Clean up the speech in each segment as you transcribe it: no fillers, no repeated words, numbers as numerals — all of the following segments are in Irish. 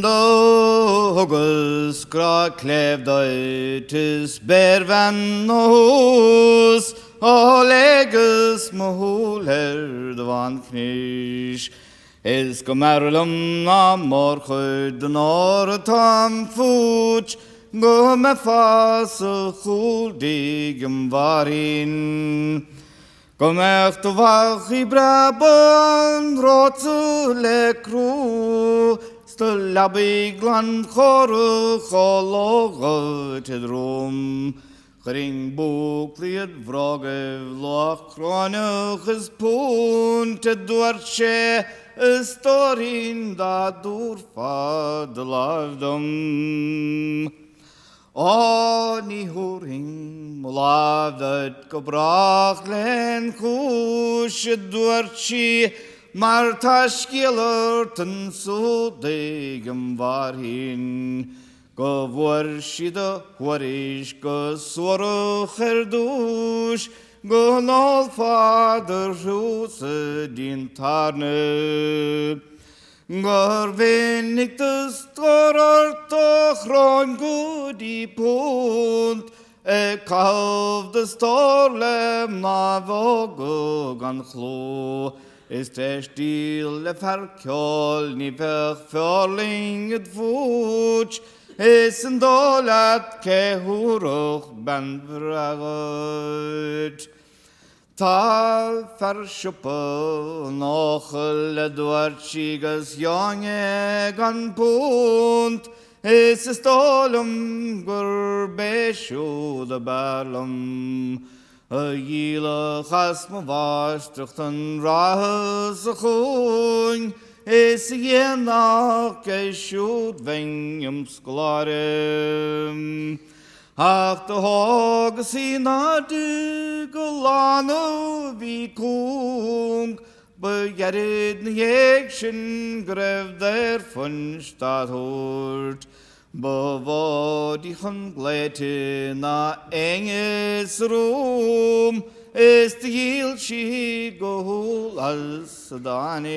Dogus gra klevdaitis berven hos, Olegus mohuler dvan knish. Elskomerlum na morchud nortam fuch, Gå med fase huldigem varin. Kom echt wach I brabant rotzele kru, Stelabig land choru chologe tedrum. Gring bukliet vroge loch kronach is punt dwarche storin da durfa de lavdom. O ni horing molavet gebracht len kush dwarchi martashkilerten so degem varhin. Gоворshida warish go swara kherdush go nol fader ruse din tarne. Gor venig de storar toch ron gudi punt, kalv de storlem na vogo gan chlo. Is der stille verkjol ni verförlinget fuch, is en dolat ke huruch ben vragut. Ta verschuppe noch le dwarchigas jonge gan punt, is stolum gur beshu de balum. Yila chasma vastruchten rahas achun, is yenach geshut vengem sklarem. Ach de hoges hina du golano vi kung, begerid njekschen grev der von stad hort. Bevodigen glete na enges room, ist heel she gohul als danig.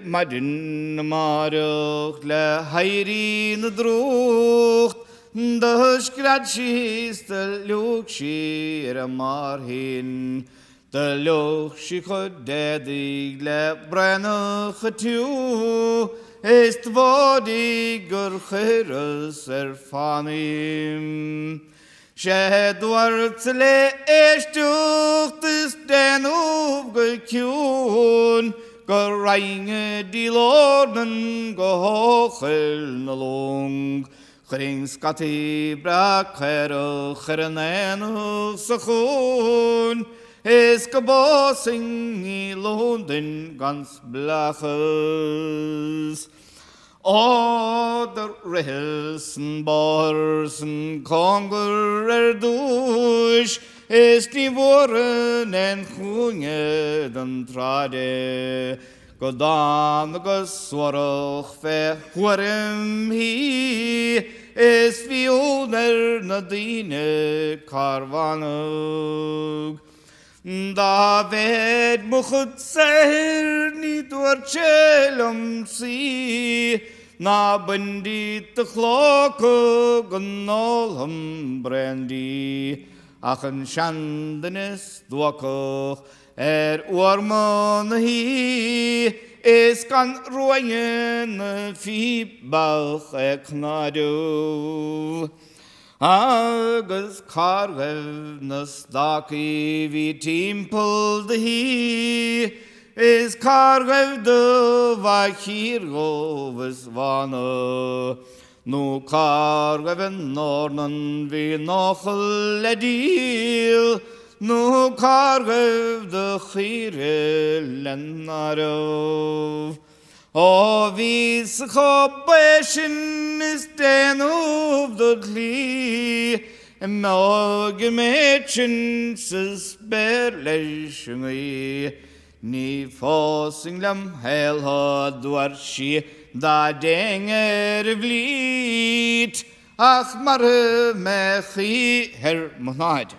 Madin maruch le heirin drocht, de skratschis de lukshir marhin. De luchtje gededig le brennen getuw, is wat ik gerus ervaring. Shed wortzle estucht is den opgekjoen, gereinge die lorden gehochel nalong. Gring skati brak her gerenen segoen. Is gebossing I Londen ganz blaches. Oder Rilsen, Borsen, Konger durch, ist die Wohren en Hunge den Trade. Godam geswarach fe huarem hi, is wie uner nadine karvanug. Da ved muchut seher ni dwarchelum si, na bandit chloko gnolhum brandy. Achen shandenis dwakoch orman hi, is kan royen fi bach eknadu. Agus kargevnas daki vi timpel hi, is kargev de vakir goves vana. Nu kargeven nornan vi nochel edil, nu kargev de chire lennarov. O vis chobeshin is den of the glee, Amalgamation sus berleshmi, ni fossinglam helha dwarshi, da denger vliet, ach mare mechi her monad.